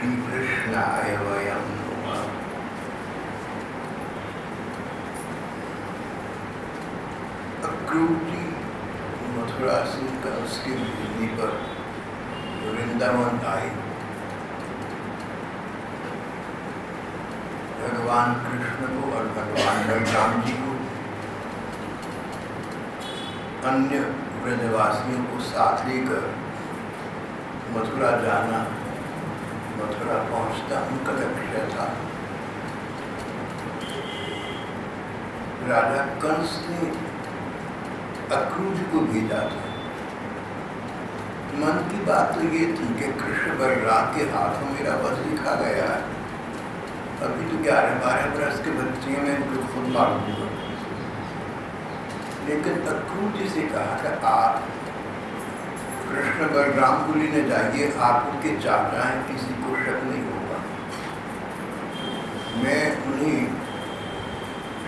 श्रीकृष्णाय वयं नुमः। अक्रूर जी मथुरा से कंस की भेजने पर वृंदावन आए। भगवान कृष्ण को और भगवान बलराम जी को अन्य ब्रजवासियों को साथ लेकर मथुरा जाना, मथुरा पहुंचता उनका लक्ष्य था। राजा कंस ने अक्रूर जी को भेजा था। मन की बात तो ये थी कि कृष्ण बलराम के हाथों मेरा वध लिखा गया है। अभी तो 11-12 वर्ष के बच्चे में उनको खुद मालूम हुआ। लेकिन अक्रूर जी से कहा कि आप कृष्ण बलराम को लेने जाइए, आप उनके चाचा हैं, किसी को शक नहीं होगा। मैं उन्हें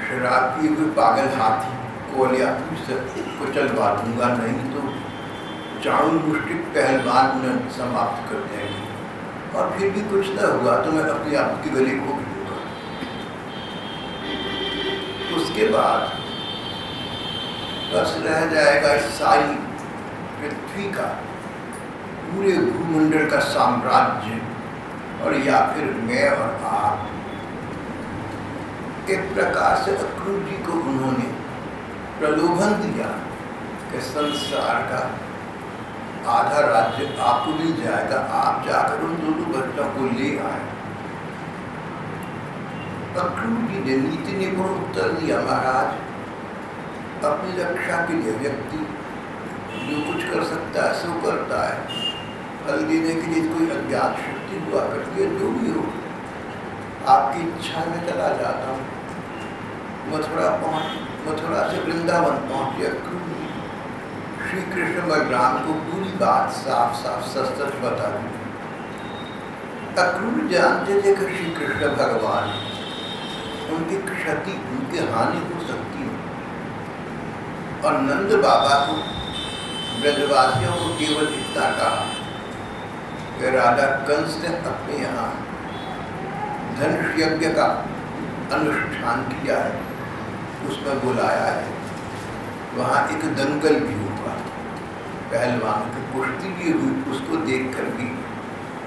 शराब पिए हुए पागल हाथी को या को चलवा दूंगा, नहीं तो चाणू मुष्टिक पहलवान उन्हें समाप्त कर देंगे। और फिर भी कुछ न हुआ तो मैं अपने आप की गले को लूँगा। उसके बाद बस रह जाएगा इस सारी पृथ्वी का, पूरे भूमंडल का साम्राज्य, और या फिर मैं और आप। एक प्रकार से अक्रूर जी को उन्होंने प्रलोभन दिया कि संसार का आधा राज्य आपको मिल जाएगा, आप जाकर उन दोनों बच्चों को ले आए। अक्रूर जी ने नीति निपुण उत्तर दिया, महाराज अपनी रक्षा के लिए व्यक्ति जो कुछ कर सकता है सो करता है। फल देने के लिए कोई अज्ञात शक्ति हुआ करती है, जो भी हो आपकी इच्छा में चला जाता हूँ। मथुरा से वृंदावन पहुंचे अक्रूर जी। श्री कृष्ण बलराम को पूरी बात साफ साफ सच बता दी। अक्रूर जानते थे कि श्री कृष्ण भगवान, उनकी क्षति, उनकी हानि हो सकती है। और नंद बाबा को, ब्रजवासियों को केवल इतना कहा कि राजा कंस ने अपने यहाँ धनुष यज्ञ का अनुष्ठान किया है, उसमें बुलाया है। वहाँ एक दंगल भी हुआ, पहलवान की कुश्ती भी हुई, उसको देखकर भी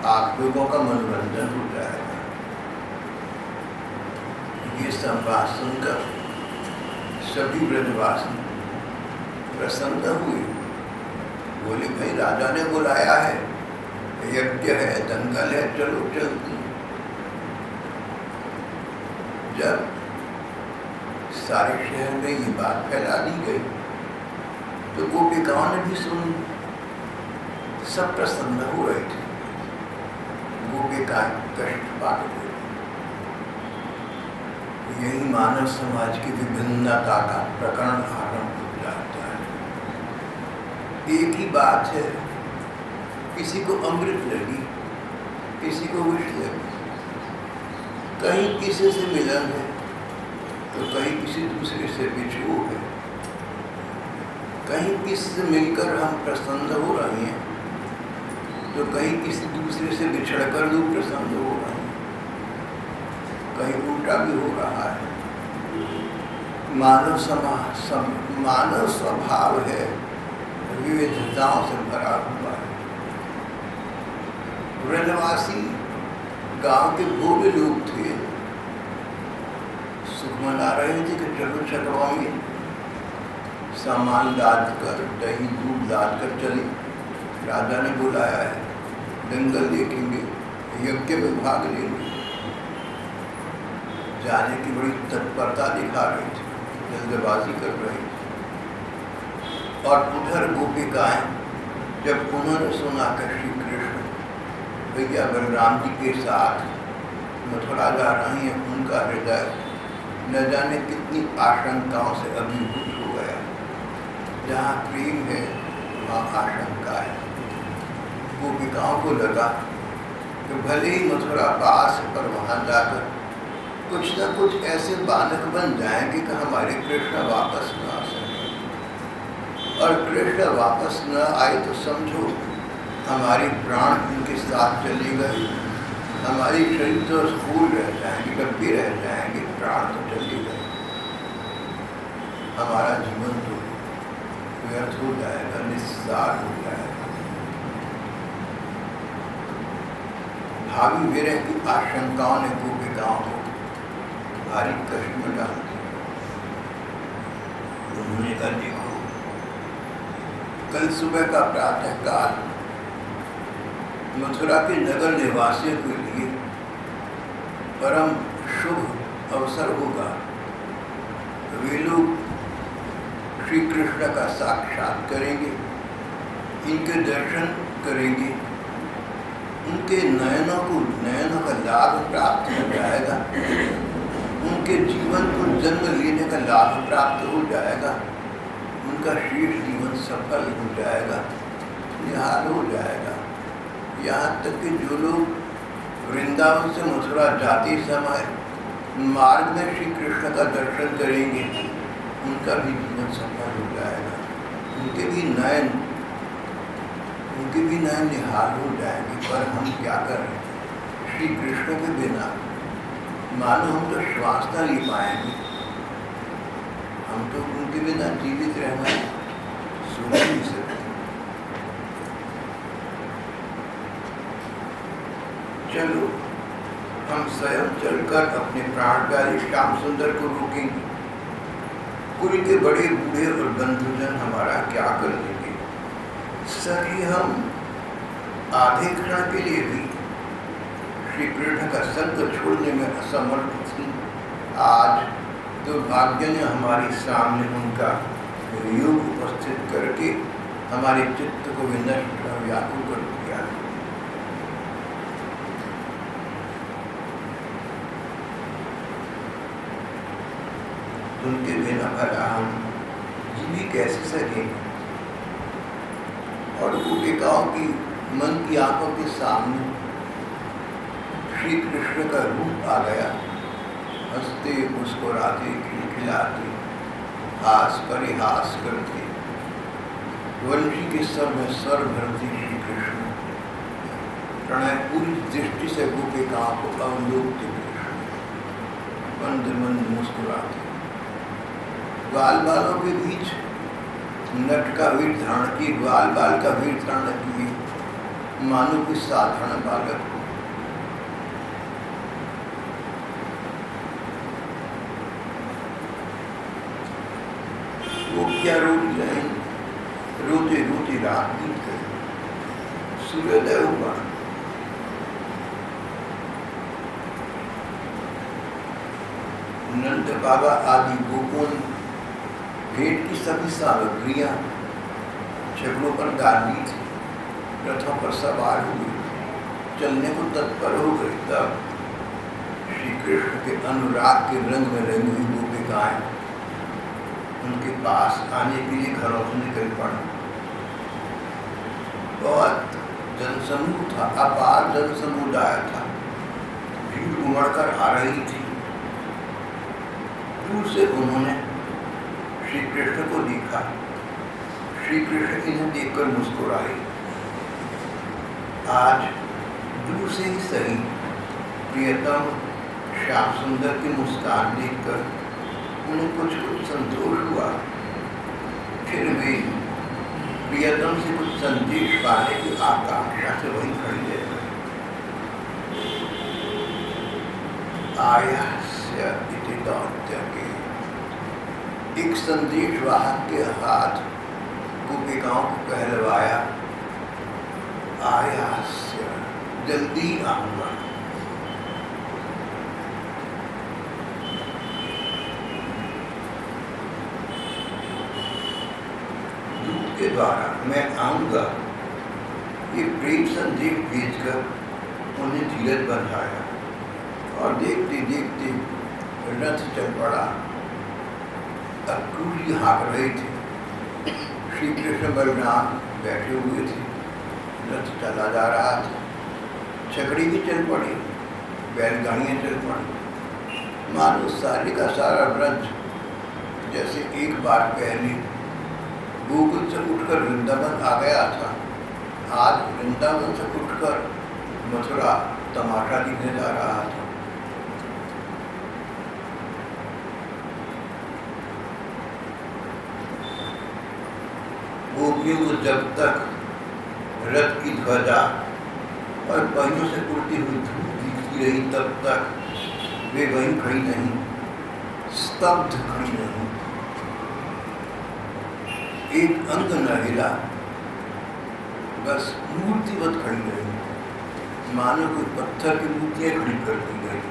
आप लोगों का मनोरंजन हो जाएगा। ये संवाद सुनकर सभी ब्रजवासी प्रसन्न हुए। बोले भाई राजा ने बुलाया है, यज्ञ है, दंगल है, चलो चलती। जब सारे शहर में ये बात फैला दी गई तो गोपिकाओं ने भी सुनी, सब प्रसन्न हो रहे थे। गोपिकाएं कष्ट पा गई। यही मानव समाज की विभिन्नता का प्रकरण आरंभ हो जाता है। एक ही बात है, किसी को अमृत लगी, किसी को विष लगी। कहीं किसी से मिलन है तो कहीं किसी दूसरे से विछोह है। कहीं किसी से मिलकर हम प्रसन्न हो रहे हैं तो कहीं किसी दूसरे से बिछड़कर लोग प्रसन्न हो रहे हैं। कहीं उल्टा भी हो रहा है। मानव स्वभाव है, विविधताओं से भरा हुआ है। ब्रजवासी गांव के भोले लोग थे, सुख मना रहे थे कि चलो छकवा में सामान लाद कर, दही दूध लाद कर चले। राजा ने बुलाया है, दंगल देखेंगे, यज्ञ में भाग लेंगे। जाने की बड़ी तत्परता दिखा रहे थे, जल्दबाजी कर रहे थे। और उधर गोपिकाएं, जब उन्होंने सुना कि श्री कृष्ण भैया बलराम जी के साथ मथुरा जा रही हैं, उनका हृदय न जाने कितनी आशंकाओं से अभिभूत हो गया। जहाँ प्रेम है वहाँ आशंका है। गोपिकाओं को लगा कि भले ही मथुरा पास पर वहाँ जाकर कुछ न कुछ ऐसे बालक बन जाएंगे कि हमारे कृष्ण वापस न आ सके। और कृष्ण वापस न आए तो समझो हमारी प्राण उनके साथ चले गए। हमारी शरीर तो स्कूल रह जाएंगे, डब्बे रह जाएंगे, प्राण तो चले गए, हमारा जीवन तो व्यर्थ हो जाएगा, निस्सार हो जाएगा। भावी विरह की आशंकाओं ने गोपिकाओं को भारी कष्ट में डाल दिया। उन्होंने कहा, देखो कल सुबह का प्रातः काल मथुरा के नगर निवासियों के लिए परम शुभ अवसर होगा। वे लोग श्री कृष्ण का साक्षात करेंगे, इनके दर्शन करेंगे, उनके नयनों का लाभ प्राप्त हो जाएगा, उनके जीवन को जन्म लेने का लाभ प्राप्त हो जाएगा, उनका शेष जीवन सफल हो जाएगा, निहाल हो जाएगा। यहाँ तक कि जो लोग वृंदावन से मथुरा जाते समय मार्ग में श्री कृष्ण का दर्शन करेंगे, उनका भी जीवन सफल हो जाएगा, उनके भी नयन निहाल हो जाएंगे। पर हम क्या करें, श्री कृष्ण के बिना मानो हम तो श्वास न ले पाएंगे, हम तो उनके बिना जीवित रहना सोच नहीं सकते। चलो हम स्वयं चलकर अपने प्राण प्यारे श्याम सुंदर को रोकेंगे, कुल के बड़े बूढ़े और बंधुजन हमारा क्या कर देंगे। सभी हम आधे क्षण के लिए भी श्री कृष्ण का संग छोड़ने में असमर्थ थी। आज दुर्भाग्य ने हमारे सामने उनका योग उपस्थित करके हमारे चित्त को विनष्ट और व्याकुल कर दिया। उनके बिना भला हम जीवी कैसे सकेंगे। और गोपिकाओं की मन की आंखों के सामने श्री कृष्ण का रूप आ गया, हंसते मुस्कुराते खिलखिलाते हास परिहास करते, वंशी के सर में सर भरते श्री कृष्ण प्रणय पूरी दृष्टि से गोपिकाओं को अवलोकते कृष्ण मंद मंद मुस्कुराते, ग्वाल बालों के बीच नट का वीर धारण किए, ग्वाल बाल का वीर धारण किए, मानो कि साधारण बालक हो। वो क्या रोक जाएंगे, रोते रोते रात बीत गई, सूर्योदय हुआ। नंद बाबा आदि गोपों भेंट की सभी सामग्रियां छकड़ों पर डाल दी थी, रथों पर सवार हुए, चलने को तत्पर हो गए। तब श्री कृष्ण के अनुराग के रंग में रंगी हुई गोपिकाएं उनके पास आने के लिए घरों से निकल पड़ा। बहुत जनसमूह था, अपार जनसमुदाय था, भीड़ उमड़कर आ रही थी। दूर से उन्होंने श्री कृष्ण को देखा, श्री कृष्ण इन्हें देखकर मुस्कुराए। आज दूर से ही सही प्रियतम श्याम सुंदर की मुस्कान देखकर उन्हें कुछ संतोष हुआ। फिर वे प्रियतम से कुछ संदेश पाने की आकांक्षा से वहीं खड़ी रह गए। आयास्य इति दौत्य के एक संदेश वाहक के हाथ गोपिकाओं को कहलवाया, आयास्य जल्दी आऊंगा। दूत के द्वारा मैं आऊंगा, ये प्रेम संदेश भेजकर उन्हें धीरज बंधाया और देखते देखते रथ चल पड़ा। अक्रूरी हाँक रहे थे, श्री कृष्ण बलराम बैठे हुए थे, रथ चला जा रहा था, छकड़ी भी चल पड़ी, बैलगाड़ियाँ चल पड़ी। मानो सारे का सारा ब्रज जैसे एक बार पहले गोकुल से उठकर वृंदावन आ गया था, आज वृंदावन से उठकर मथुरा तमाशा दिखने जा रहा था। गोपियों को जब तक रथ की ध्वजा और पहियों से उड़ती हुई धूप दिखती रही तब तक वे वहीं खड़ी नहीं, स्तब्ध खड़ी नहीं, एक अंग न हिला, बस मूर्तिवत खड़ी रही, मानो कोई पत्थर की मूर्तियां खड़ी कर दी गई।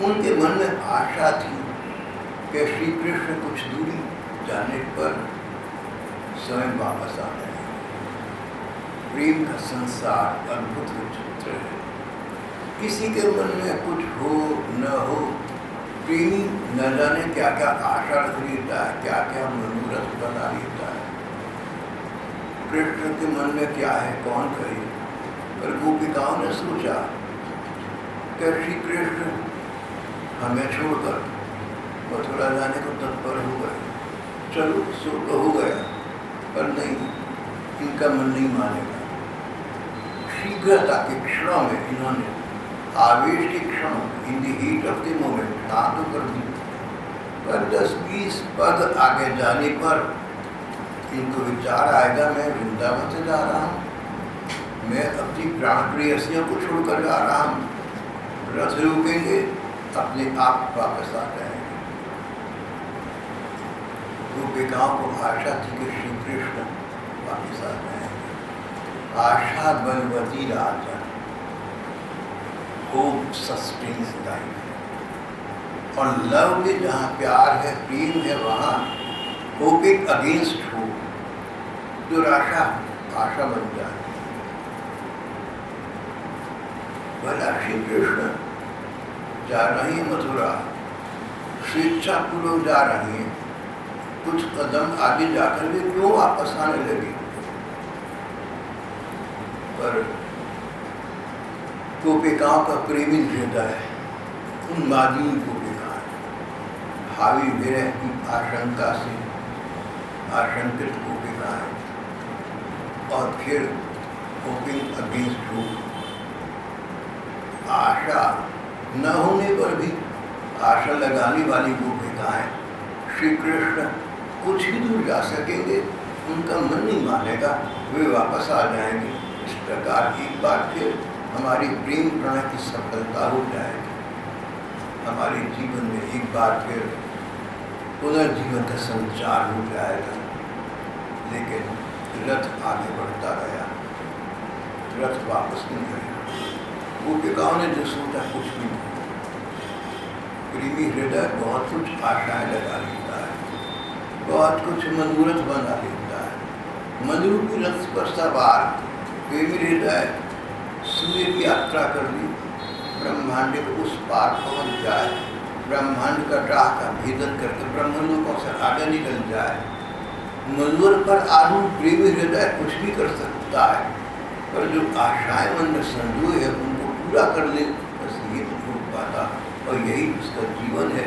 उनके मन में आशा थी कि श्री कृष्ण कुछ दूरी जाने पर स्वयं वापस आ गए। प्रेम का संसार अद्भुत विचित्र है। किसी के मन में कुछ हो न हो, प्रेमी न जाने क्या क्या आशा रख लेता है, क्या क्या मनोरथ बना लेता है। कृष्ण के मन में क्या है कौन कहे, पर गोपिकाओं ने सोचा कि श्री कृष्ण हमें छोड़कर मथुरा जाने को तत्पर हो गए। चलो सो तो हो गया, पर नहीं, इनका मन नहीं मानेगा। शीघ्रता के क्षणों में इन्होंने, आवेश के क्षणों में, in the heat of the moment ना तो कर दी, पर 10-20 पद आगे जाने पर इनको विचार आएगा मैं वृंदावन से जा रहा हूँ, मैं अपनी प्राण प्रेयसियों को छोड़कर जा रहा हूँ। रथ रुकेंगे, अपने आप वापस आ जाएंगे। गोपिकाओं को आशा थी कि श्री कृष्ण वापस आ जाएंगे। आशा बलवती राजा, होप सस्टेन्स लाइफ। और लव में जहाँ प्यार है, प्रेम है, वहाँ होपिंग अगेंस्ट होप, दुराशा आशा बन जाए। भला श्री कृष्ण जा रही है मथुरा, स्वेच्छापूर्वक जा रही है, कुछ कदम आगे जाकर भी क्यों वापस आने लगे। पर गोपिकाओं का प्रेमी हृदय, उन्मादी गोपिकाएं, हावी विरह की आशंका से आशंकित गोपिकाएं, और फिर होपिंग अगेंस्ट होप, आशा न होने पर भी आशा लगाने वाली गोपिकाएं। श्री कृष्ण कुछ ही दूर जा सकेंगे, उनका मन नहीं मानेगा, वे वापस आ जाएंगे। इस प्रकार एक बार फिर हमारी प्रेम प्रणय की सफलता हो जाएगी। हमारे जीवन में एक बार फिर पुनर्जीवन का संचार हो जाएगा। लेकिन रथ आगे बढ़ता गया, रथ वापस नहीं गया। गोपिकाओं ने जो सोचा कुछ भी नहीं। प्रेमी हृदय बहुत कुछ आशाएं लगा लेता है, बहुत कुछ मनोरथ बना लेता है। मनोरूपी रथ पर सवार प्रेमी हृदय सूर्य की यात्रा कर ली, ब्रह्मांड के उस पार पहुंच जाए, ब्रह्मांड का राह का भेदन करके ब्रह्मलोकों से आगे निकल जाए। मनोर पर आरूढ़ प्रेमी हृदय कुछ भी कर सकता है, पर जो आशाएं मन में संजोए है उनको पूरा कर ले, बस ये नहीं हो पाता। और यही उसका जीवन है,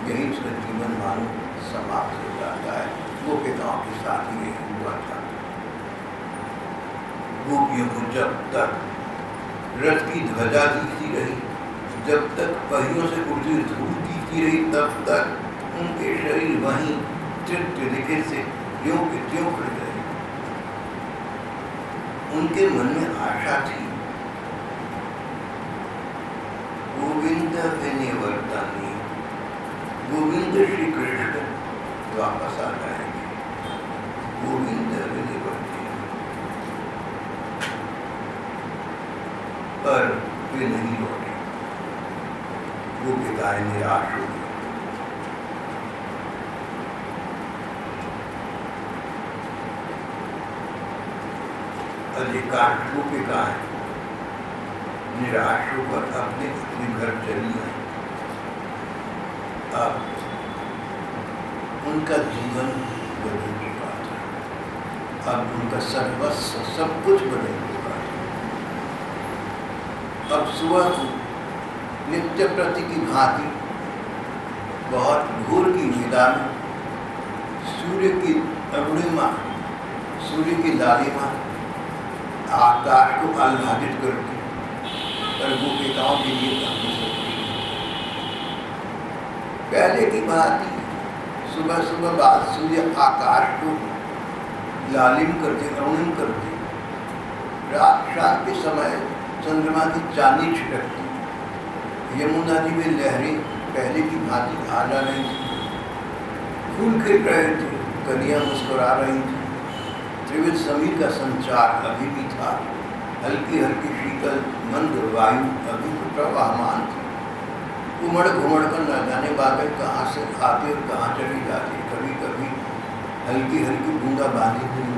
यही उसका जीवन मानो समाप्त हो जाता है। गोपिकाओं के साथ ही हुआ था। गोपियों को जब तक रथ की ध्वजा दिखती रही, जब तक पहियों से उड़ती धूल दिखती रही, तब तक उनके शरीर वहीं तरीके से ज्यों के त्यों खड़े रहे। उनके मन में आशा थी, गोविंद विनिवर्तनी, गोविंद श्री कृष्ण वापस आ जाएंगे। गोविंद विनिवर्तनी, पर वे नहीं लौटे। गोपिकाएं निराश हो गई। अधिकांश गोपिकाएं निराश होकर अपने घर चली गई। अब उनका जीवन बदल चुका था, अब उनका सर्वस्व सब कुछ बदल चुका था। अब सुबह को नित्य प्रति की भांति बहुत घोर की निदा में सूर्य की अरुणिमा, सूर्य की लालिमा आकाश को आह्लादित करती, पर गोपिकाओं के लिए काफी सब पहले की भांति सुबह सुबह बाद सूर्य आकाश को लालिम करते, अरुणिम करते, रात शाम के समय चंद्रमा की चांदी छिटकती, यमुना जी में लहरें पहले की भांति आ जा रही थी, फूल खिल रहे थे, कलियां मुस्कुरा रही थी, त्रिविध समी का संचार अभी भी था, हल्की हल्की शीतल मंद वायु अभी तो प्रवाहमान थी। उमड़ घुमड़ कर न जाने बादल कहाँ से आते और कहाँ चली जाती, कभी कभी हल्की हल्की बूंदाबांदी हुई।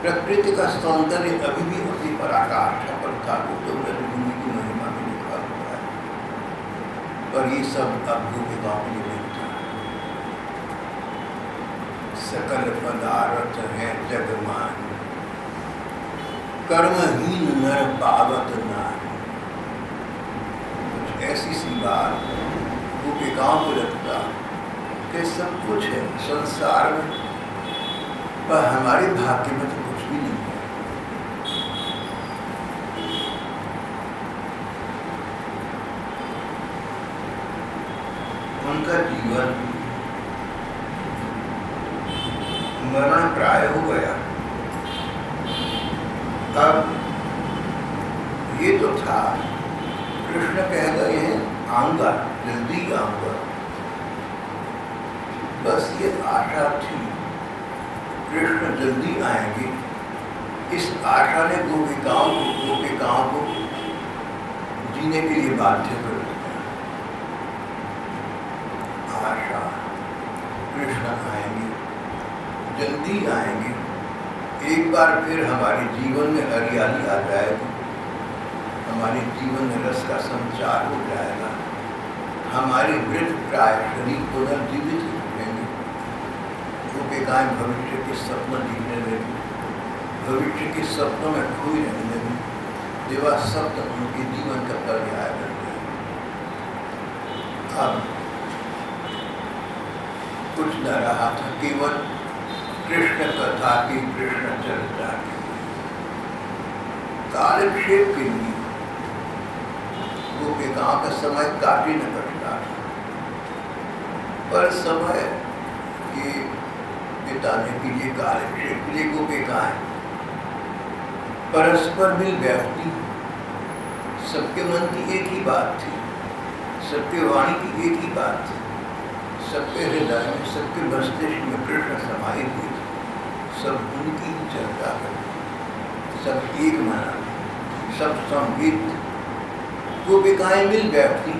प्रकृति का सौंदर्य अभी भी अपनी पराकाष्ठा पर था, वो तो ब्रजभूमि की महिमा में लिखा हुआ है, पर ये सब अब गोपिकाओं के लिए था। सकल पदार्थ है जगमान, कर्महीन नर पावत नार। कुछ ऐसी सी बात गोपिकाओं को लगता कि सब कुछ है संसार में, पर हमारे भाग्य में तो कुछ भी नहीं है। उनका जीवन मरण प्राय हो गया। अब ये तो था, कृष्ण कह गए हैं आऊंगा, जल्दी आऊंगा, बस ये आशा थी कृष्ण जल्दी आएंगे। इस आशा ने गोपिकाओं को जीने के लिए बाध्य कर दिया। आशा, कृष्ण आएंगे, जल्दी आएंगे, एक बार फिर हमारे जीवन में हरियाली आ जाएगी, हमारे जीवन में रस का संचार हो जाएगा, हमारे वृद्ध प्राय शरीर पुनर्जीवित होंगे, गोपिकाएं भविष्य के सपने दिखने लगी, भविष्य के सपनों में खोई रहने लगी, देवा सप्त उनके जीवन का पर्याय बन गया। अब कुछ न रहा था, केवल कृष्ण कथा की, कृष्ण चर्चा की, कालक्षेप के लिए गोपिकाओं का समय काटी न कटता था, पर समय के बिताने के लिए, कालक्षेप के लिए गोपिकाएं परस्पर मिल बैठती। सबके मन की एक ही बात थी, सबके वाणी की एक ही बात थी, सबके हृदय में, सबके मस्तिष्क में कृष्ण समाहित हुए, सब उनकी ही चर्चा करते, सब एक मना, सब संगीत। गोपिकाएं मिल बैठती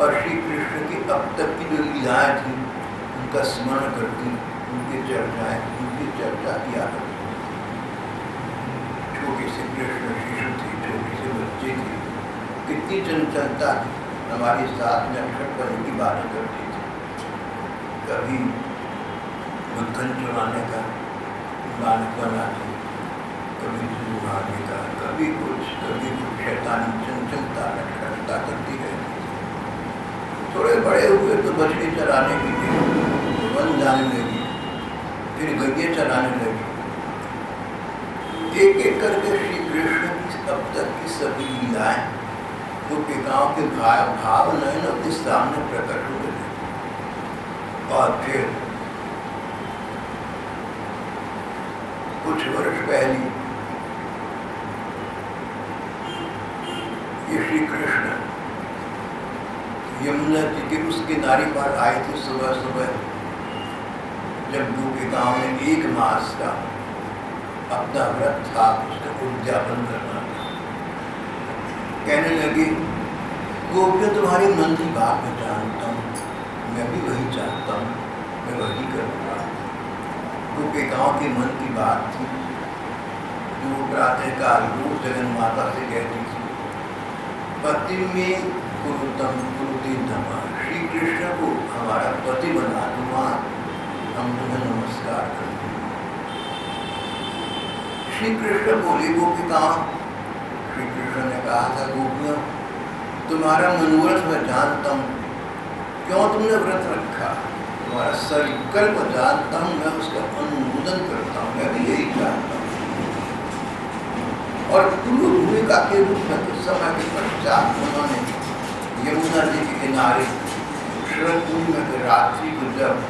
और श्री कृष्ण की अब तक की जो लीलाएं थी उनका स्मरण करती, उनकी चर्चा किया करती। छोटे से कृष्ण शिशु थे, छोटे से बच्चे थे, कितनी चंचलता थी, हमारे साथ में अक्षर पढ़ने की बातें करते थे, कभी मक्खन चुराने का बालक बनाते, कभी सुहाने का, कभी कुछ शैतानी चंचलता नटखटता करती रहती थी। थोड़े बड़े हुए तो बछड़े चराने के लिए वन जाने लगी, फिर गैये चराने लगी। एक एक करके श्री कृष्ण की अब तक की सभी लीलाएं गोपिकाओं के भाव नयनों के सामने प्रकट हो गए। और फिर कुछ वर्ष पहले ये श्री कृष्ण यमुना जी के उस किनारे पर आए थे सुबह सुबह, जब गोपिकाओं ने 1 मास का अपना व्रत था, उसका उद्यापन करना था। कहने लगे, गोपियों तुम्हारे मन की बात मैं जानता हूँ, मैं भी वही चाहता हूँ, मैं वही करूँगा। गोपिकाओं के मन की बात थी जो प्रातःकाल रोज जगन माता से कहती थी, पति में कुरुतम कुरुति धमा, श्री कृष्ण को हमारा पति बना दो, मां हम तुम्हें नमस्कार करते हैं। श्री कृष्ण बोले गोपिकाओं, श्री कृष्ण ने कहा था, गोपियों तुम्हारा मनोरथ मैं जानता हूँ, क्यों तुमने व्रत रखा, तुम्हारा संकल्प जानता हूँ, मैं उसका अनुमोदन करता हूँ, मैं भी यही चाहता हूँ। और पूर्व भूमिका के रूप में कुछ समय के पश्चात उन्होंने यमुना जी के किनारे शरद पूर्णिमा की रात्रि को जब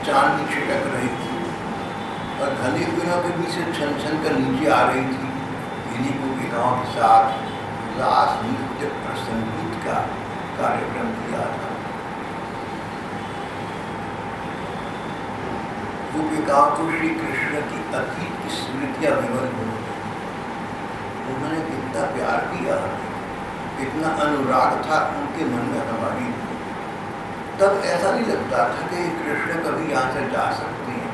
चांदनी छिटक रही थी और घने पेड़ों के बीच से छन छन कर नीचे आ रही थी, इन्हीं गोपिकाओं के साथ रास नृत्य और संगीत का कार्यक्रम किया था। गोपिकाओं को श्री कृष्ण की अतीत स्मृतियां विवल हो, उन्होंने कितना प्यार किया, कितना अनुराग था उनके मन में हमारी। तब ऐसा नहीं लगता था कि कृष्ण कभी यहाँ से जा सकते हैं,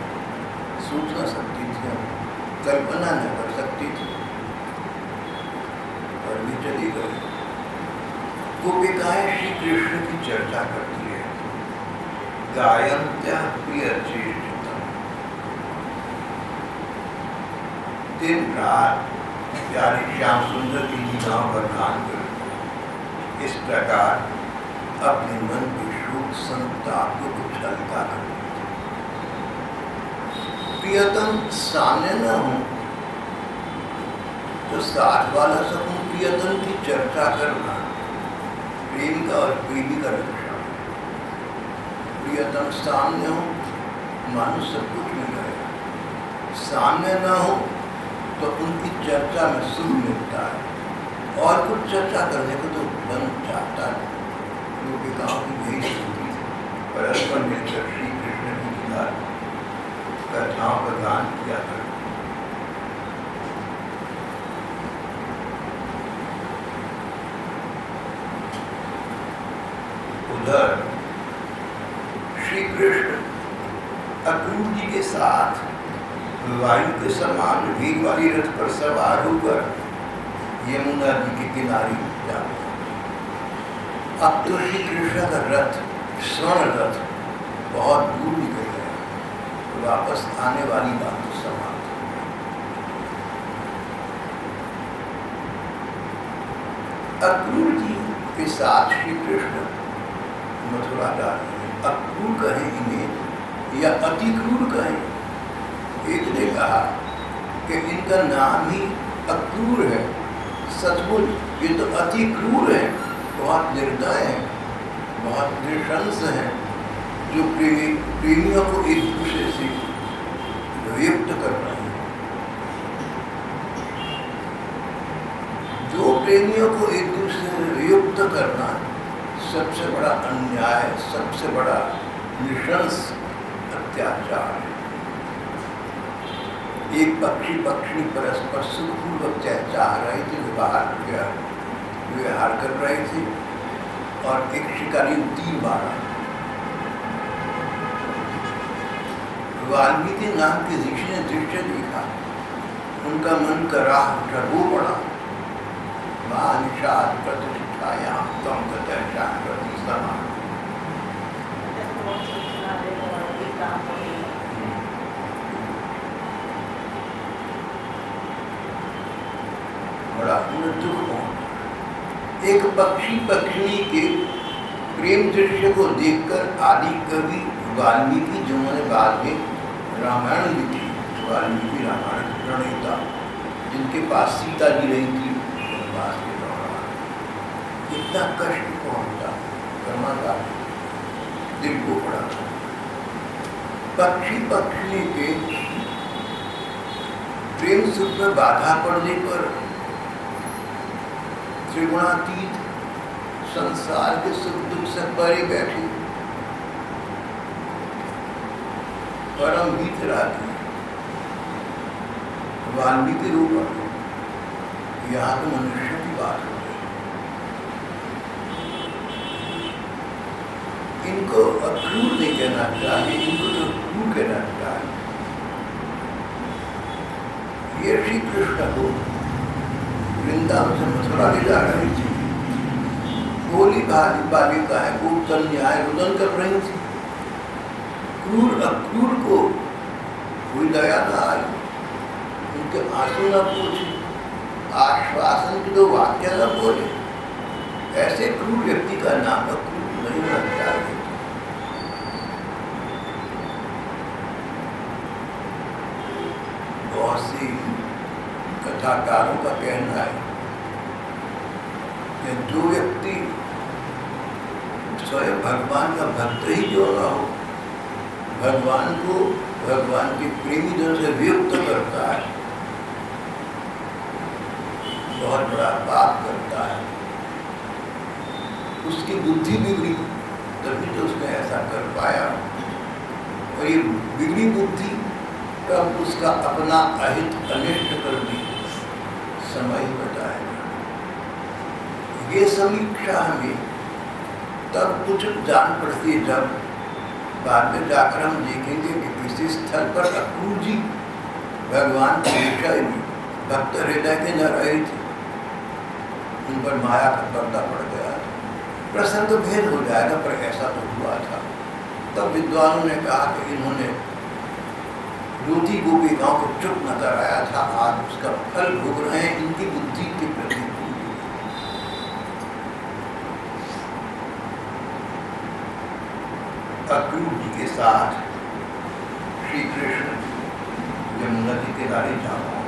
सोच न सकती थी, कल्पना न कर सकती थी, और भी चली गई। गोपिकाएं श्री कृष्ण की चर्चा करती है, गायन्त्या प्रिय चेष्टितम्, दिन रात प्यारी श्याम सुंदर की लीलाओं का गान कर इस प्रकार अपने मन के शोक संताप को कुछ हल्का कर। प्रियतम सामने न हो तो साथ वाला सब प्रियतम की चर्चा करना प्रेम का और प्रेमी का लक्षण। प्रियतम सामने हो मानो सब कुछ मिल गया, सामने न हो तो उनकी चर्चा में सुख मिलता है और कुछ चर्चा करने को तो मन चाहता है। गोपिकाओं की यही स्थिति परस्पर मिलकर श्री कृष्ण की लीला कथाओं का गान किया कर। उधर श्री कृष्ण अक्रूर जी के साथ वायु के समान वेग वाली रथ पर सवार होकर यमुना जी के किनारे जाते। अब तो श्री कृष्ण का रथ, स्वर्ण रथ, बहुत दूर निकल गया, तो वापस आने वाली बात तो समाप्त। अक्रूर जी के साथ श्री कृष्ण मथुरा जा रहे हैं। अक्रूर कहें इन्हें या अति क्रूर कहें, एक ने कहा कि इनका नाम ही अक्रूर है। सचमुच ये तो अति क्रूर है, बहुत निर्दय है, बहुत नृशंस है, जो प्रेमियों को एक दूसरे से वियुक्त कर रहे हैं। जो प्रेमियों को एक दूसरे से वियुक्त करना सबसे बड़ा अन्याय, सबसे बड़ा नृशंस अत्याचार है। एक पक्षी पक्षी परस्पर सुखपूर्वक चाह रहे थे, विहार कर रहे थे, और एक शिकारी तीर मारा। वाल्मीकि नाम के ऋषि ने दृश्य देखा, उनका मन कराह उठा, रो पड़ा। मां निषाद प्रतिष्ठायां त्वं गतः प्रति समान। बड़ा दुख हो। एक पक्षी पक्षी के प्रेम दृश्य को देखकर आदि कवि वाल्मीकि, जिन्होंने बाद में रामायण लिखी, वाल्मीकि रामायण प्रणेता, जिनके पास सीता जी रही थी वनवास के दौरान, इतना कष्ट पहुंचा, कर्माता दिल को पड़ा। पक्षी पक्षी के प्रेम सुख में बाधा पड़ने पर त्रिगुणातीत संसार के सुख दुख से परे बैठे परम वीतरागी वाल्मीकि रूप यहाँ तो मनुष्य की बात हो गई। इनको अक्रूर नहीं कहना चाहिए, इनको तो क्रूर कहना चाहिए। ये श्री कृष्ण को वृंदावन से मथुरा ले जा रही थी। भोली भाली बालिकाएं खूब कन्याएं रुदन कर रही थी। क्रूर अक्रूर को कोई दया न आई, उनके आंसू न पूछे, आश्वासन के दो वाक्य न बोले। ऐसे क्रूर व्यक्ति का नाम अक्रूर नहीं होना चाहिए। बहुत सी कथाकारों का कहना है कि जो व्यक्ति स्वयं भगवान का भक्त ही क्यों ना हो, भगवान को भगवान के प्रेमी जन से वियुक्त करता है, बहुत बड़ा पाप करता है, उसकी बुद्धि बिगड़ी, तभी तो उसने ऐसा कर पाया। और ये बिगड़ी बुद्धि कब उसका अपना अहित अनिष्ट कर दी, समय ही बताएगा। ये समीक्षा हमें तब कुछ जान पड़ती है जब बाद में जाकर हम देखेंगे कि किसी स्थल पर अक्रूर जी भगवान के विषय में भक्त हृदय के न रहे थे, उन पर माया का पर्दा पड़ गया। प्रसंग भेद हो जाएगा, पर ऐसा तो हुआ था। तब विद्वानों ने कहा कि इन्होंने दूती गोपिकाओं को चुप न कराया था, आज उसका फल भोग रहे हैं इनकी बुद्धि के प्रति। अक्रूर जी के साथ श्री कृष्ण यमुना नदी के किनारे जाओ,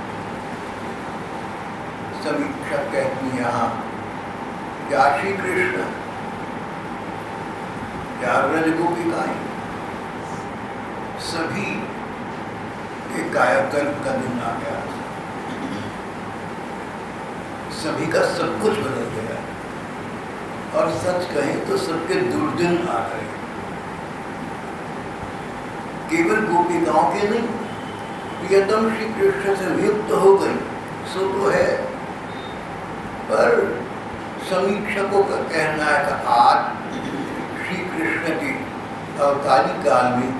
समीक्षा कहती यहाँ क्या श्री कृष्ण, क्या व्रज गोपिकाएं सभी के कायाकल्प का दिन आ गया, सभी का सब कुछ बदल गया, और सच कहें तो सबके दुर्दिन आ गए। केवल गोपिकाओं के नहीं, प्रियतम श्री कृष्ण से वियुक्त हो गई सो तो है, पर समीक्षकों का कहना है कि आज श्री कृष्ण के अवतारी काल में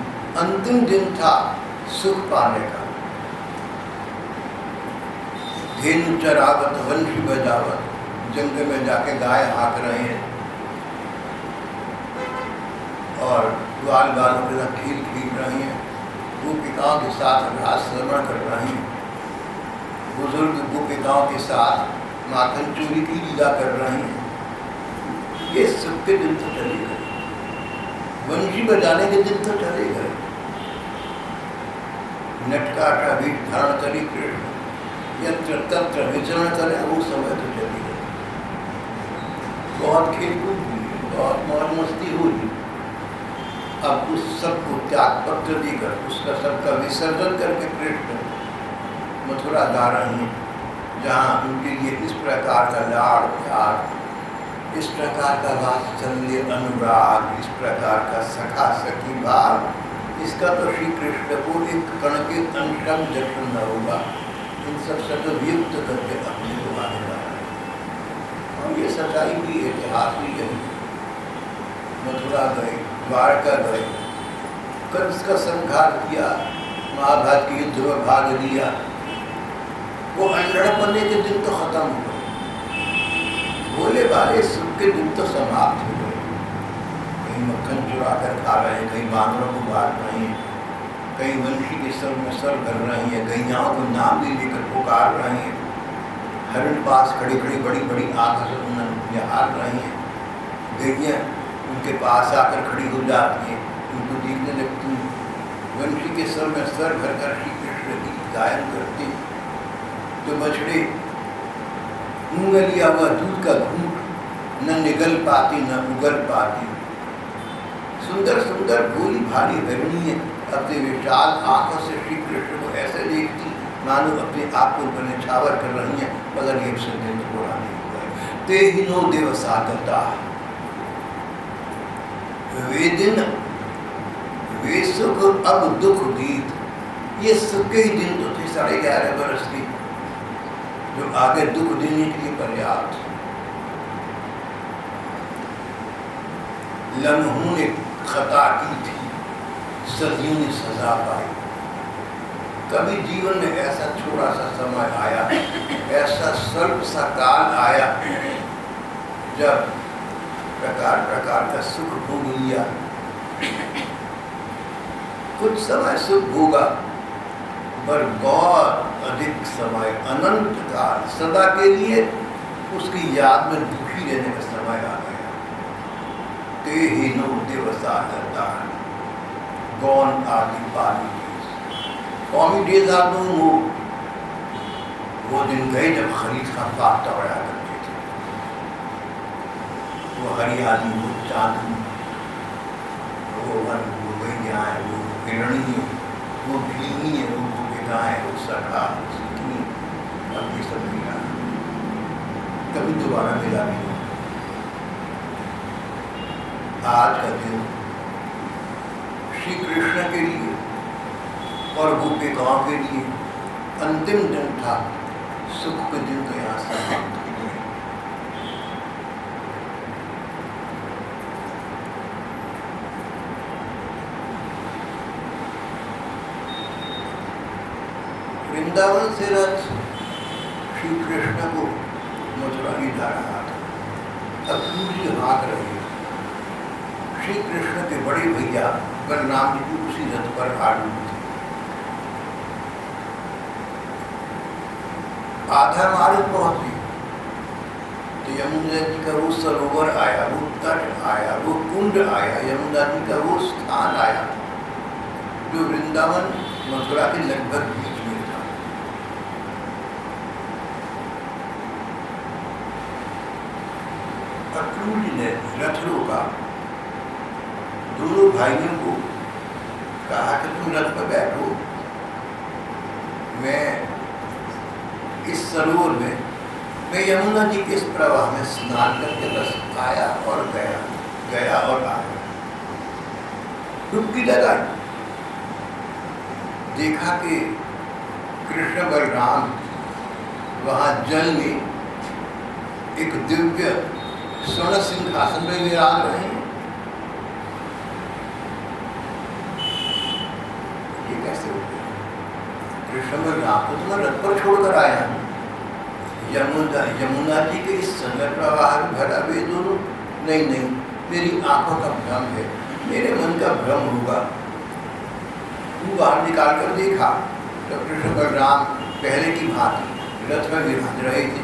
अंतिम दिन था सुख पाने का। धेनु चरावत वंशी बजावत, जंगल में जाके गाय हाँक रहे हैं और ग्वाल बालों के साथ खेल खेल रही हैं, गोपिकाओं के साथ रास श्रवण कर रही हैं, बुजुर्ग गोपिकाओं के साथ माखन चोरी की लीला कर रही हैं। ये सबके दिन तो चले गए, वंशी बजाने के दिन तो चले गए। नटकाटा भी धारण करी कृष्ण, यत्र तत्र विचरण करे, वो समय तो चली गए। बहुत खेलकूद हुई, बहुत मौज मस्ती हुई। अब उस सबको त्याग पत्र देकर, उसका सबका विसर्जन करके कृष्ण मथुरा जा रहे हैं, जहाँ उनके लिए इस प्रकार का लाड़ प्यार, इस प्रकार का वात्सल्य अनुराग, इस प्रकार का सखा सखी भाव, इसका तो श्री कृष्ण को एक कण के अंशम जश्न न होगा। इन सब से वियुक्त करके अपने को आने वाला है। और ये सच्चाई भी, इतिहास भी है। मथुरा गए, द्वारका गए, कंस का संहार किया, महाभारत के युद्ध में भाग लिया, वो अनलड़ बनने के दिन तो खत्म हो गए, भोले भाले सबके दिन तो समाप्त हो गए। कहीं मक्खन चुरा कर खा रहे हैं, कहीं बांदरों को बांट रहे हैं, कहीं वंशी के सर में सर भर रही हैं, गैयाओं को नाम ले लेकर पुकार रही हैं, हरण पास खड़ी खड़ी बड़ी बड़ी आंखों से उन्हें निहार रही हैं, गैया उनके पास आकर खड़ी हो जाती हैं, उनको देखने लगती हैं, वंशी के सर में सर भर कर श्री कृष्ण की गायन करती। तो बछड़े मुँह में लिया हुआ दूध का घूंट न निगल पाती न उगल पाती, सुंदर सुंदर भोली भाली हिरणी अपने विशाल आंखों से श्री कृष्ण को ऐसे देखती मानो अपने आप को ऊपर निछावर कर रही हैं, मगर ये दिन थोड़ा नहीं हुआ। ते ही नो दिवसा करता वे दिन वे सुख अब दुख दीत, ये सुख के ही दिन तो थे 11.5 बरस की, जो आगे दुख देने के लिए पर्याप्त। लम्हों ने खता की थी, सदियों ने सजा पाई। कभी जीवन में ऐसा छोटा सा समय आया, ऐसा स्वल्प सा काल आया, जब प्रकार प्रकार का सुख भोग लिया। कुछ समय सुख भोगा, पर बहुत अधिक समय, अनंत काल, सदा के लिए उसकी याद में दुखी रहने का समय आ गया। ते ही नो दिवसा करता है, gone are the palmy days. Palmy days are no more. वो दिन गए जब खरीद का पाक तोड़ा करते थे। वो हरियाली, वो चांदनी, वो वन, वो गैया है, वो हिरणी, वो भीनी है, वो गोपिकाएं, वो सखा, सीखनी, अब ये सब मिला कभी दोबारा मिला भी नहीं। आज का दिन श्री कृष्ण के लिए और गोपिकाओं के लिए अंतिम दिन था। सुख के दिन तो यहाँ समाप्त हो गए। वृंदावन से रथ श्री कृष्ण को मथुरा ही जा रहा था। अब दूसरी हाथ रही। श्री कृष्ण के बड़े भैया बलराम जी भी उसी रथ पर आरूढ़ थे। आधा मार्ग पहुंचे तो यमुना जी का वो सरोवर आया, वो तट आया, वो कुंड आया, यमुना जी का वो स्थान आया जो वृंदावन मथुरा के लगभग बीच में था। अक्रूर जी ने रथ रोका, दोनों भाइयों को कहा कि तुम रथ पर बैठो, मैं इस सरोवर में, मैं यमुना जी के इस प्रवाह में स्नान करके बस आया और गया, गया और आया। डुबकी लगाई, देखा कि कृष्ण बलराम वहां जल में एक दिव्य स्वर्ण सिंहासन में विराज रहे हैं। ये कैसे हो गया? कृष्ण बलराम को तो मैं रथ पर छोड़कर आया हूँ, यमुना जी के इस समय प्रवाह में भरा वे दोनों, नहीं, मेरी आंखों का भ्रम है, मेरे मन का भ्रम होगा। तू बाहर निकाल कर देखा तो कृष्ण बलराम पहले की भांति रथ में विराज रहे थे।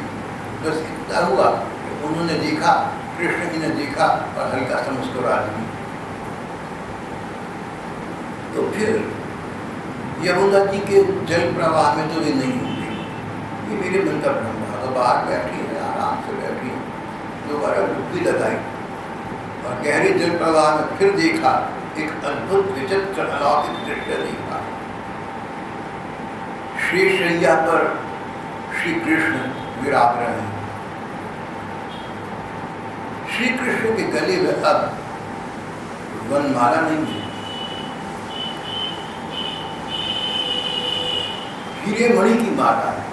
बस इतना हुआ कि उन्होंने देखा, कृष्ण जी ने देखा और हल्का सा मुस्कुरा दी। तो फिर यमुना जी के जल प्रवाह में तो वे नहीं होंगे, ये मेरे मन का भ्रम था। तो बाहर बैठी है, आराम से बैठी, दोबारा डुबकी लगाई और गहरे जल प्रवाह में फिर देखा, एक अद्भुत विचित्र अलौकिक दृश्य देखा। शेषैया पर श्री कृष्ण विराज रहे हैं। श्री कृष्ण के गले में अब वनमाला नहीं है, हीरे मणि की माला है,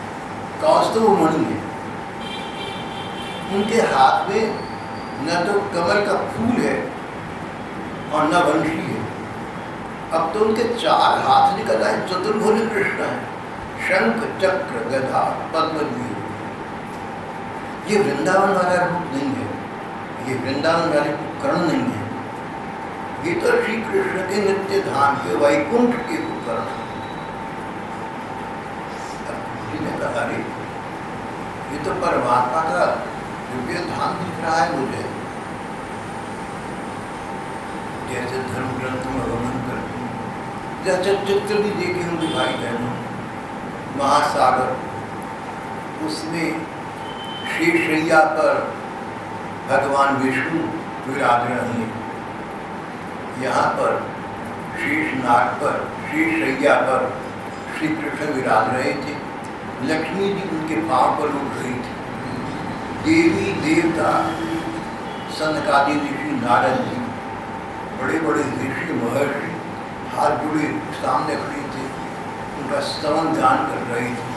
कौस्तुभ मणि है। उनके हाथ में न तो कमल का फूल है और न वंशी है। अब तो उनके 4 हाथ निकल आए, चतुर्भुज कृष्ण है, शंख चक्र गदा पद्म। ये वृंदावन वाला रूप नहीं है, ये वृंदावन वाले उपकरण नहीं है, ये तो श्री कृष्ण के नित्य धाम के वैकुंठ के उपकरण है। अरे ये तो परमात्मा का दिव्य धाम दिख रहा है मुझे, जैसे धर्म ग्रंथ में वर्णन करते हैं, जैसे चित्र भी देखे होंगे भाई बहनों। महासागर, उसमें शेषैया पर भगवान विष्णु विराज रहे हैं। यहाँ पर शेषनाग पर, शेषैया पर श्री कृष्ण विराज रहे थे। लक्ष्मी जी उनके पांव पर उठ रही थी। देवी देवता, सनकादि ऋषि, नारद जी, बड़े बड़े ऋषि महर्षि हाथ जुड़े सामने खड़े थे, उनका स्तवन गान कर रहे थे।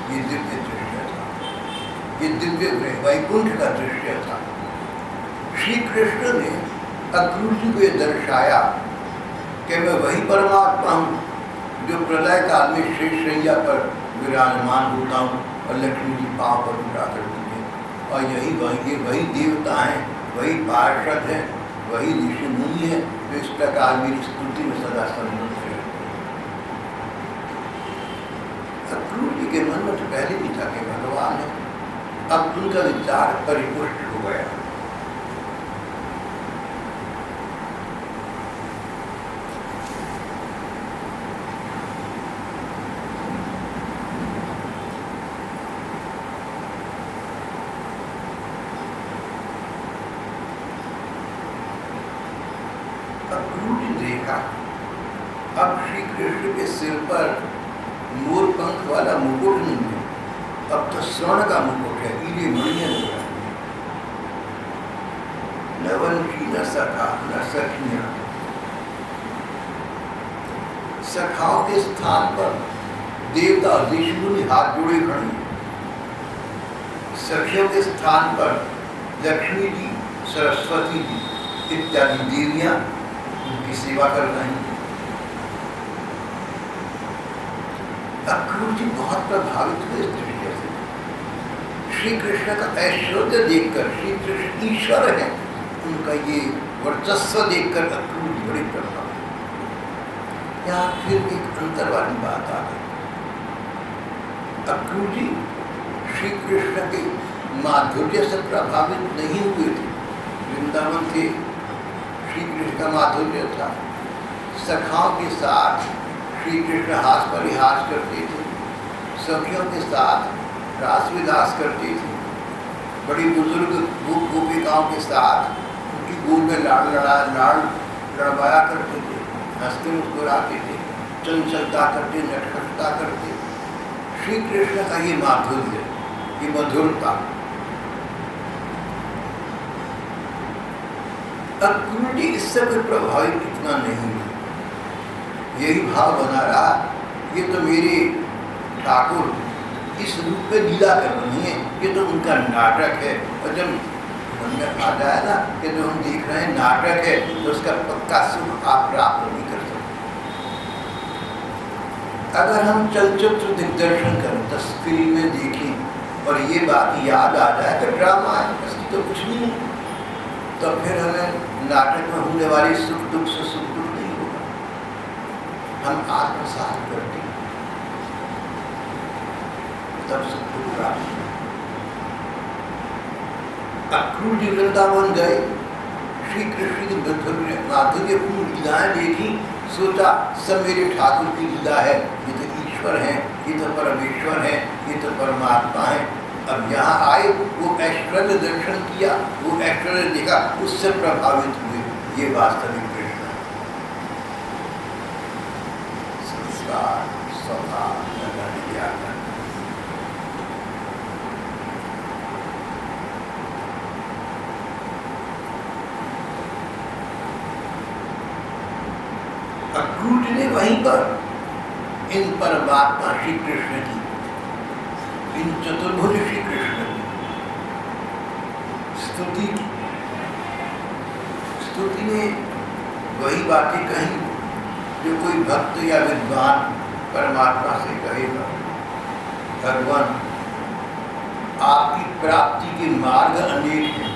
ये दिव्य दृश्य था, ये दिव्य वैकुंठ का दृश्य था। श्री कृष्ण ने अक्रूर जी को दर्शाया कि मैं वही परमात्मा हूँ जो प्रलय काल में शेषैया पर विराजमान होता हूँ और लक्ष्मी जी पाँव पर उठा करती है। और यही वही देवता हैं, वही पार्षद हैं, वही ऋषि मुनि है जो इस प्रकार मेरी स्तुति में सदा संतुष्ट है। अक्रूर जी के मन में तो पहले भी था कि भगवान है, अब उनका विचार परिपुष्ट हो गया। देखा, अब श्री कृष्ण के सिर पर मोर पंख वाला मुकुट नहीं है, अब तो स्वर्ण का मुकुट है, हीरे मणियां लग रहा है। न वंशी न सखा न सखियां, सखाओं के स्थान पर देवता ऋषि मुनि हाथ जोड़े खड़े, सखियों के स्थान पर लक्ष्मी जी, सरस्वती जी इत्यादि देवियां उनकी सेवा कर रही हैं। अक्रूर जी बहुत प्रभावित हुए इस दृश्य से। श्री कृष्ण का ऐश्वर्य देखकर, श्री कृष्ण ईश्वर है, उनका ये वर्चस्व देखकर अक्रूर जी बड़ी प्रभावित। यहाँ फिर एक अंतर वाली बात आ गई। अक्रूर जी श्री कृष्ण के माधुर्य से प्रभावित नहीं हुए थे। वृंदावन के श्री कृष्ण का माधुर्य था। सखाओं के साथ श्री कृष्ण हास परिहास करते थे, सखियों के साथ रास विलास करते थे, बड़ी बुजुर्ग गोपिकाओं के साथ उनकी गोद में लाड़ लड़वाया करते थे, हंसते मुस्कुराते थे, चंचलता करते, नटखटता करते। श्री कृष्ण का ये माधुर्य, ये मधुरता अक्रूर जी इससे कोई प्रभावित इतना नहीं है। यही भाव बना रहा, ये तो मेरे ठाकुर इस रूप में लीला कर रही है, ये तो उनका नाटक है। और जब मन में आ जाए ना कि जो हम देख रहे हैं नाटक है, तो उसका पक्का सुख आप प्राप्त नहीं कर सकते। अगर हम चलचित्र दिग्दर्शन करें, तस्वीरें देखें और ये बात याद आ जाए कि ड्रामा है, इसकी तो कुछ नहीं है, तो फिर हमें नाटक में होने वाली सुख दुख से सुख दुख नहीं होगा। हम आत्मसात करते हैं, तब सुख दुख प्राप्त होगा। अक्रूर जी वृंदावन गए, श्री कृष्ण की माधुर्यपूर्ण लीलाएं देखी, सोचा सब मेरे ठाकुर की लीला है, ये तो ईश्वर है, ये तो परमेश्वर है, ये तो परमात्मा है। अब यहाँ आए, वो ऐश्वर्य दर्शन किया, वो ऐश्वर्य देखा, उससे प्रभावित हुए। ये वास्तविक कृष्ण है। संस्कार स्वभाव अक्रूर ने वहीं पर इन परमात्मा श्री कृष्ण की, इन चतुर्भुज श्री कृष्ण की स्तुति की। स्तुति में वही बातें कही जो कोई भक्त या विद्वान परमात्मा से कहेगा। भगवान, आपकी प्राप्ति के मार्ग अनेक हैं,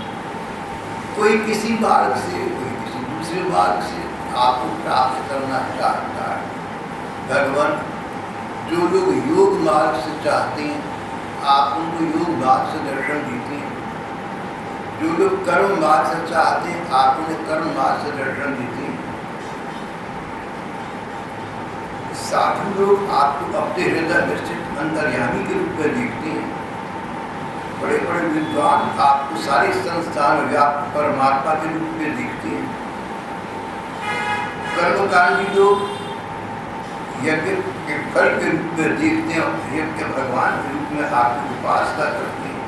कोई किसी मार्ग से, कोई किसी दूसरे मार्ग से आपको प्राप्त करना चाहता है। भगवान, जो लोग योग मार्ग से चाहते हैं, आप उनको योग मार्ग से दर्शन देते हैं। जो लोग कर्म मार्ग से चाहते हैं, आप उन्हें कर्म मार्ग से दर्शन देते हैं। साधु लोग आपको अपने हृदय में स्थित अंतर्यामी के रूप में देखते हैं। बड़े बड़े विद्वान आपको सारे संस्थान व्याप्त परमात्मा के रूप में देखते हैं। कर्मकांडी लोग यज्ञ के फल के रूप में देखते हैं, यज्ञ भगवान के रूप में आपकी उपासना करते हैं।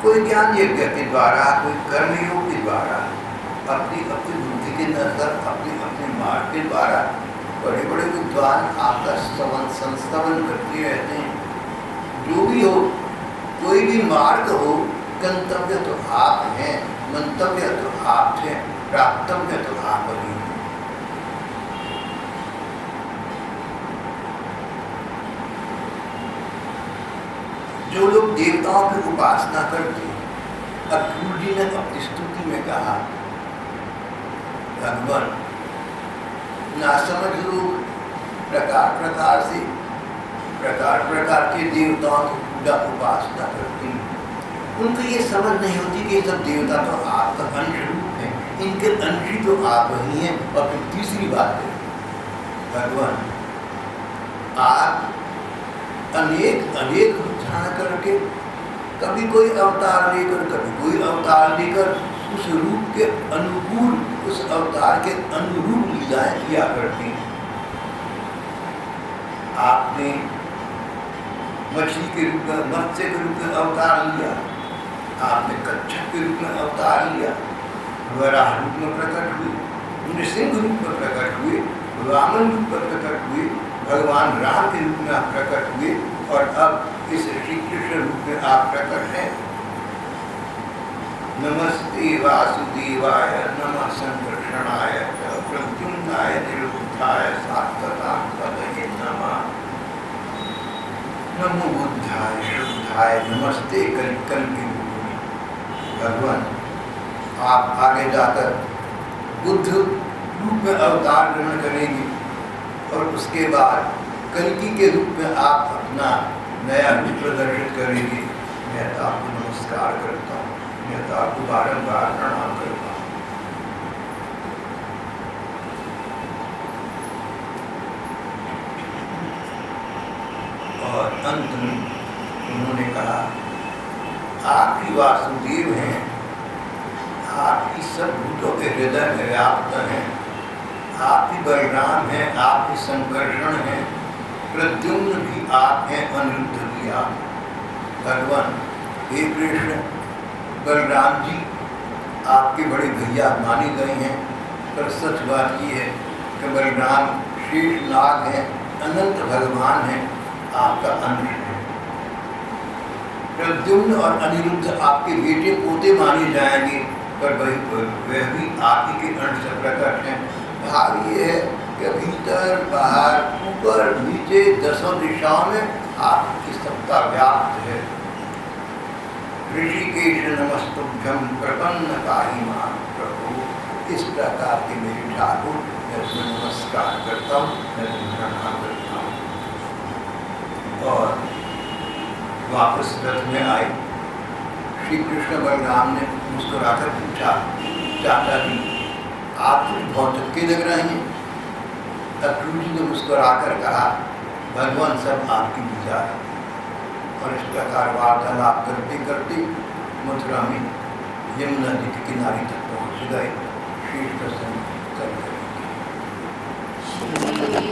कोई ज्ञान यज्ञ के द्वारा, कोई कर्मयोग के द्वारा, अपनी अपनी बुद्धि के नजर, अपने अपने मार्ग के द्वारा बड़े बड़े विद्वान आपका संस्तवन करते रहते हैं। जो भी हो, कोई भी मार्ग हो, गंतव्य तो आप हैं, मंतव्य तो आप हैं, प्राप्तव्य तो आप ही हैं। जो लोग देवताओं की उपासना करते हैं, अक्रूर जी ने अपनी स्तुति में कहा, भगवान, नासमझ लोग प्रकार प्रकार से प्रकार प्रकार के देवताओं की पूजा उपासना करते हैं। उनको ये समझ नहीं होती कि ये सब देवता तो आपका अंश रूप है, इनके अंश ही तो आप ही हैं। और फिर तीसरी बात है, भगवान, आप अनेक अनेक रूप धारण करके, कभी कोई अवतार लेकर, कभी कोई अवतार लेकर उस रूप के अनुकूल, उस अवतार के अनुरूप लीलाएं किया करती। आपने मछली के रूप में, मत्स्य के रूप में अवतार लिया, आपने कच्छप के रूप में अवतार लिया, वराह रूप में प्रकट हुए, नृसिंह रूप में प्रकट हुए, वामन रूप में प्रकट हुए, भगवान राम के रूप में आप प्रकट हुए, और अब इस श्री कृष्ण रूप में आप प्रकट हैं। नमस्ते वासुदेवाय, नमः संकर्षणाय, प्रद्युम्नाय, निरुद्धाय, सात्वतांतये नमः। नमो बुद्धाय, शुद्धाय, नमस्ते कलिकल के रूप में। भगवान आप आगे जाकर बुद्ध रूप में अवतार ग्रहण करेंगे, और उसके बाद कल्कि के रूप में आप अपना नया रूप प्रदर्शित करेंगे। मैं तो आपको नमस्कार करता हूँ, मैं तो आपको बारंबार प्रणाम करता हूँ। और अंत में उन्होंने कहा, आप ही वासुदेव हैं, आप ही सब भूतों के हृदय में व्याप्त हैं, आप ही बलराम हैं, आप ही संकर्षण हैं, प्रद्युम्न भी आप हैं, अनिरुद्ध भी आप। भगवान हे कृष्ण, बलराम जी आपके बड़े भैया माने गए हैं, पर सच बात ये है कि बलराम शेष नाग हैं, अनंत भगवान हैं, आपका अंश है। प्रद्युम्न और अनिरुद्ध आपके बेटे पोते माने जाएंगे, पर वह भी आप ही के अंश से प्रकट हैं। भाव ये है कि भीतर बाहर ऊपर नीचे दसों दिशाओं में आपकी सत्ता व्याप्त है। ऋषिकेश नमस्तुभ्यं प्रपन्न पाहि मां प्रभु। इस प्रकार के मेरे ठाकुर, मैं उसमें नमस्कार करता हूँ, मैं प्रणाम करता हूँ। और वापस रथ में आए। श्री कृष्ण बलराम ने मुस्कुराकर पूछा, चाचा जी आप कुछ बहुत थके लग रहे हैं। अक्रूर जी ने मुस्कुराकर कहा, भगवान सब आपकी पूजा है। और इस प्रकार वार्तालाप करते करते मथुरा में यमुना नदी के किनारे तक पहुँच गए। श्री कृष्ण